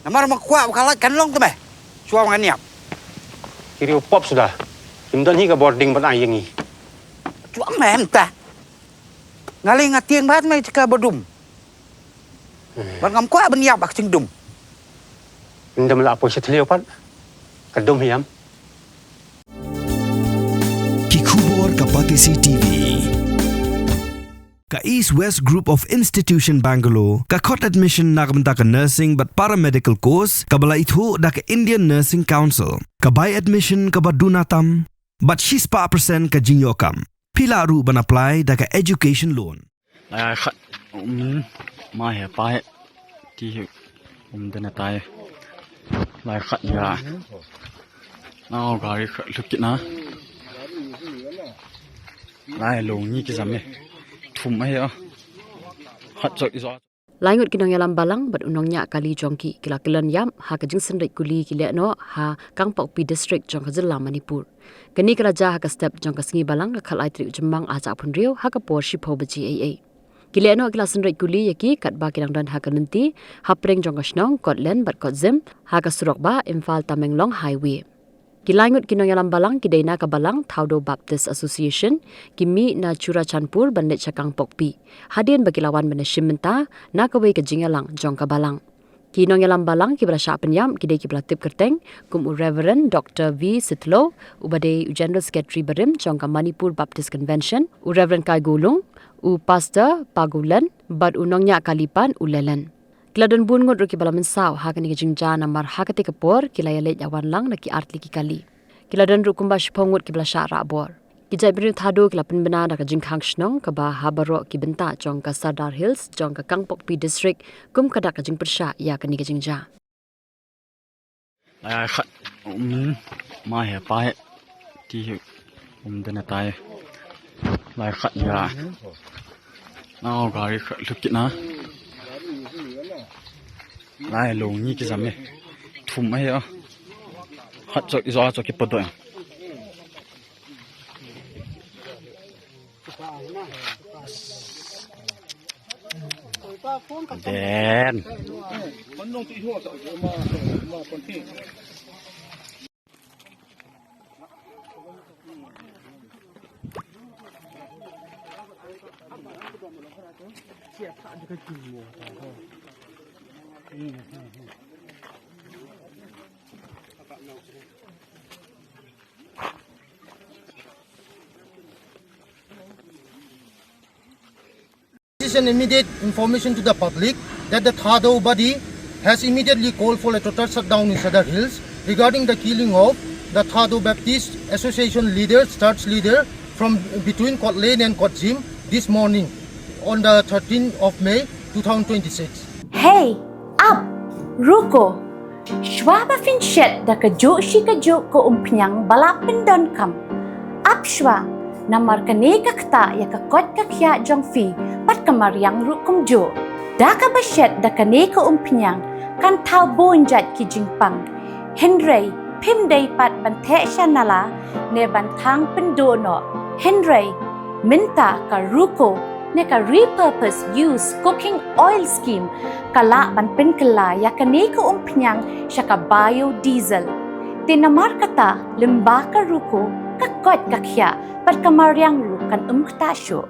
Namar makuat kalat kanlong tu bah. Suam nganiap. Kiri upop sudah. Kimdan hi ka boarding ban ayang hi. Chuang mem ta. Ngalai ngatieng bat mai cika bodum. Ban ngam kuat ban yap bak cingdum. Ndam la apo setleo pat. Kadum hiam. Kikubor Kapatisi TV. Ka East West Group of Institution Bangalore, ka kot admission na kabanta ka nursing but paramedical course, kabala itu da ka Indian Nursing Council, ka buy admission ka badunatam, but 6% ka jinyokam. Pila ru ban apply da ka education loan. Ay khat mai pa ti dana tai lai khat ya. Nào gari lukit na. Lai long ni ki zamme. Thum ai a. Khat chok izo. Ngut Nongïalam Balang bat unongnya kali jongki kila Kyllon yam ha ka Jingsynreit Kuli ki Lehnoh ha Kangpok Pi district jong ka Zilla Manipur. Kani karaja ha ka step jong ka Singi Balang ka khalai tri jembang aja pun riu ha ka por shipho baji AA. Ki Lehnoh kila Jingsynreit Kuli yaki kat ba kilang dan ha ka nanti ha preng jong ka Snong Kotlen bat kot zim ha ka Surok ba Imphal Tamenglong highway. Ngut Nongïalam Balang ki Daina ka Balang Thaudo Baptist Association kimi na Chura Chanpur bandet Chakang Pokpi hadin bagilawan menashimenta na kawai ka Jingalang jong ka Balang ki Nongïalam Balang ki brasha penyam ki dei ki blatip kerteng kum Reverend Dr. V Sitlo ubade General Secretary Barim jong ka Manipur Baptist Convention Reverend Kai Gulung Pastor Pagulan bad unongnya kalipan ulelen. Kiladon bun ngut ruki balaman saw ha kani jingja namar ha kate kapor kilaya let awan lang na ki artli ki kali. Kiladon rukumba shpongut ki bala syara bor. Ki jai brin thado ki lapan bena da ka jingkhang snong ka ba habaro ki benta jong ka Sardar Hills jong ka Kangpok Pi district kum ka da ka jing persha ya kani jingja. Ay khat mai pa ti dana tai lai khat ya. Nào gari lukit na. Lai long ni ki zamme. Thum ai a. Khat chok izo chok ki podo. Den. This is an immediate information to the public that the Thado body has immediately called for a total shutdown in Sardar Hills regarding the killing of the Thado Baptist Association leader, church leader from between Kotlen and Kotjim this morning on the 13th of May 2026. Hey, up, ruko. Shwa ba fin shet da ka jo shi ka jo ko umpnyang balapin don kam. Up shwa, namar ka ne ka kta ya ka kot ka kya jong fi pat kamaryang rukum jo. Da ka ba shet da ka ne ka umpnyang kan tau bonjat ki jingpang. Henry, pim day pat bante siya nala ne bantang pendono. Henry, minta ka ruko ne ka repurpose use cooking oil scheme kala ban pen kala ya kane ko umpnyang siya ka biodiesel. Tinamar kata limba ka ruko kakot kakya pat kamaryang rukan umktasyo.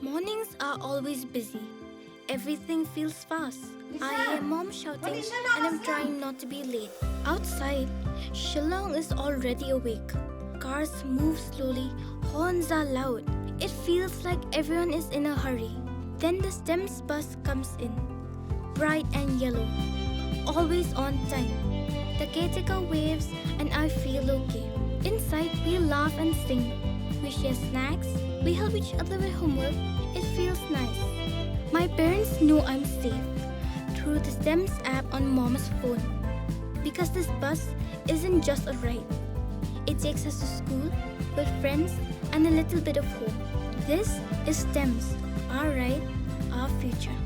Mornings are always busy. Everything feels fast. I hear mom shouting and I'm trying not to be late. Outside, Shillong is already awake. Cars move slowly, horns are loud. It feels like everyone is in a hurry. Then the STEMS bus comes in, bright and yellow, always on time. The caretaker waves and I feel okay. Inside, we laugh and sing. We share snacks, we help each other with homework. It feels nice. My parents know I'm safe through the STEMS app on mom's phone. Because this bus isn't just a ride. It takes us to school, with friends, and a little bit of hope. This is STEMS, our ride, our future.